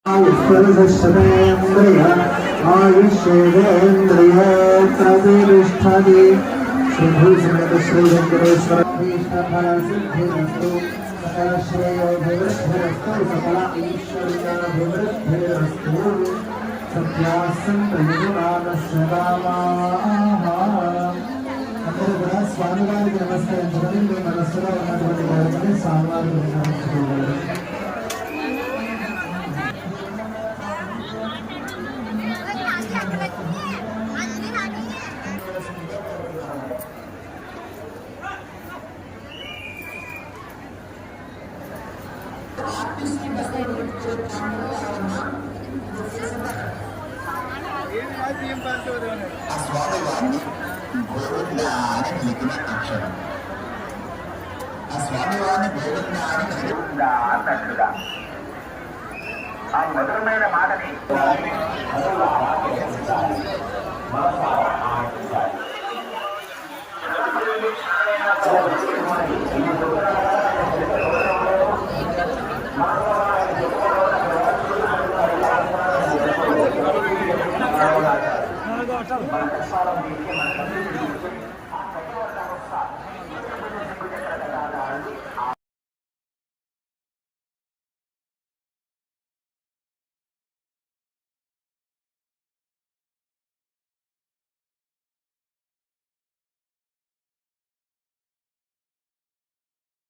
आयुष्येन्द्रिय आयुष्येन्द्रिय प्रतिष्ठति श्रीभूषणश्रीवेंकटेश्वर सिद्धिरस्तु सकल श्रेयोभिवृद्धिरस्तु सकल ऐश्वर्याभिवृद्धिरस्तु सत्यासंप्रयुगानस्य कामाः అందరూ కూడా స్వామివారికి నమస్కరించుకొని మీ మనస్సులో ఉన్నటువంటి వారిని స్వామివారికి నమస్కరించుకోవాలి. ఆ మధురమైన మాటని మన కష్టాలను